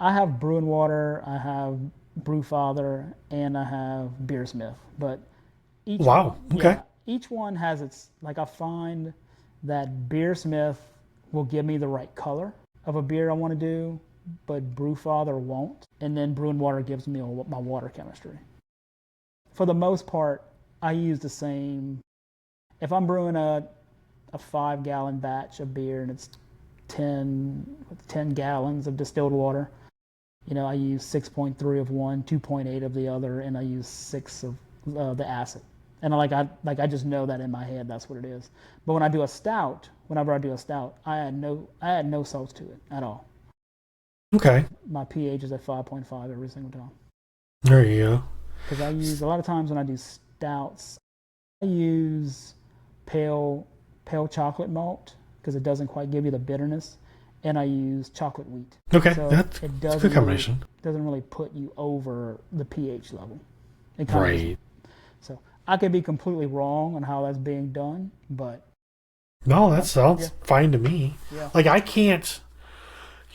I have Brew and Water, I have Brewfather, and I have Beersmith. But each Wow. one, Okay. yeah, each one has its like I find that Beersmith will give me the right color of a beer I want to do, but Brewfather won't. And then Brew and Water gives me my water chemistry. For the most part, I use the same. If I'm brewing a 5 gallon batch of beer and it's 10 gallons of distilled water, I use 6.3 of one, 2.8 of the other, and I use 6 of the acid. And I just know that in my head that's what it is. But when I do a stout, whenever I do a stout, I add no salts to it at all. Okay. My pH is at 5.5 every single time. There you go. Because I use a lot of times when I do stouts, I use pale pale chocolate malt because it doesn't quite give you the bitterness, and I use chocolate wheat, Okay. so That's it a good combination. doesn't really put you over the pH level. It kind of just Right. so I could be completely wrong on how that's being done, but No, that yeah, sounds fine to me. yeah, Like I can't.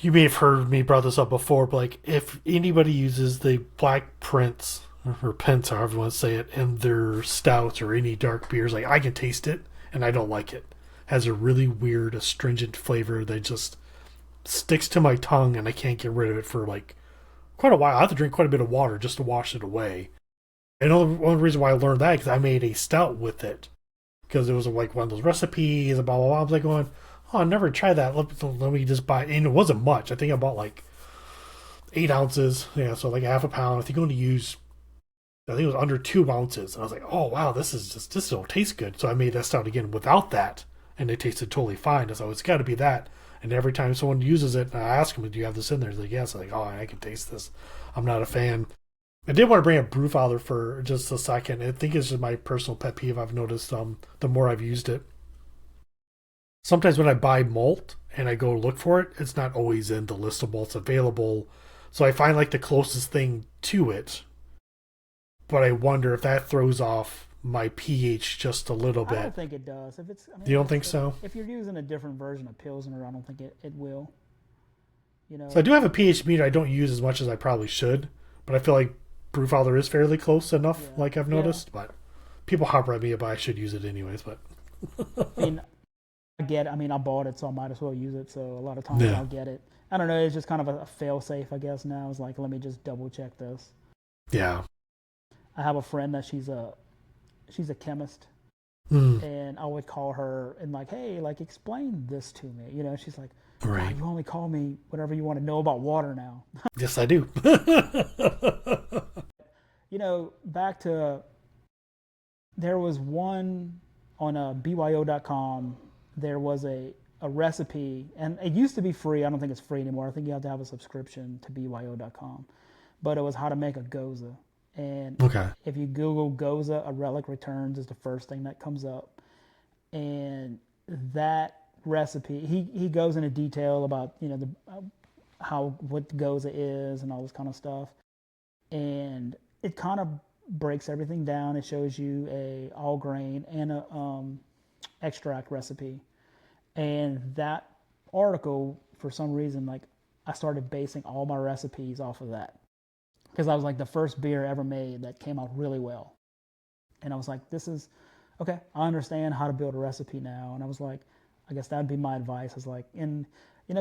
You may have heard me brought this up before, but like if anybody uses the black prints or pence, however you want to say it, in their stouts or any dark beers, like I can taste it and I don't like it. Has a really weird astringent flavor that just sticks to my tongue and I can't get rid of it for like quite a while. I have to drink quite a bit of water just to wash it away. And the only reason why I learned that because I made a stout with it because it was like one of those recipes and blah blah blah. I was like going, oh, I never tried that. Let me just buy. And it wasn't much. I think I bought like 8 ounces. Yeah, so like a half a pound. I think I'm going to use. I think it was under 2 ounces. And I was like, oh wow, this don't taste good. So I made that stout again without that, and it tasted totally fine. So it's got to be that. And every time someone uses it, and I ask them, do you have this in there? They're like, yes. I'm like, oh, I can taste this. I'm not a fan. I did want to bring up Brewfather for just a second. I think it's just my personal pet peeve. I've noticed the more I've used it. Sometimes when I buy malt and I go look for it, it's not always in the list of malts available. So I find like the closest thing to it, but I wonder if that throws off my pH just a little I don't bit. think it does. If it's, I mean, You don't think so? if you're using a different version of Pilsner, I don't think it will. You So I know, do have a pH meter I don't use as much as I probably should, but I feel like Brewfather is fairly close enough, yeah, like I've yeah. noticed. But people hopper at me about I should use it anyways. But I mean, I get. I mean, I bought it, so I might as well use it. So a lot of times yeah, I'll get it. I don't know. It's just kind of a fail safe, I guess. Now it's like, let me just double check this. yeah, I have a friend that she's a chemist, mm, and I would call her and like, hey, like explain this to me. She's like, God, right. you only call me whatever you want to know about water now. Yes, I do. Back to there was one on BYO.com. There was a recipe, and it used to be free. I don't think it's free anymore. I think you have to have a subscription to BYO.com. But it was how to make a goza. And Okay. if you Google goza, a relic returns is the first thing that comes up. And that recipe, he goes into detail about the how what goza is and all this kind of stuff. And it kind of breaks everything down. It shows you a all grain and a extract recipe. And that article, for some reason, like I started basing all my recipes off of that because I was like the first beer ever made that came out really well. And I was like, this is okay. I understand how to build a recipe now. And I was like, I guess that'd be my advice. Is like, and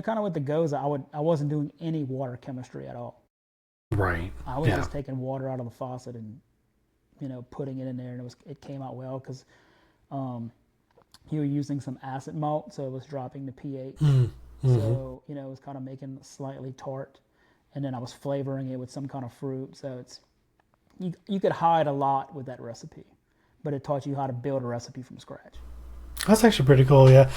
kind of with the goes, I wasn't doing any water chemistry at all. Right. I was Yeah. just taking water out of the faucet and putting it in there, and it came out well because um, you were using some acid malt, so it was dropping the pH. Mm, hmm. So it was kind of making it slightly tart, and then I was flavoring it with some kind of fruit. So you could hide a lot with that recipe, but it taught you how to build a recipe from scratch. That's actually pretty cool. Yeah.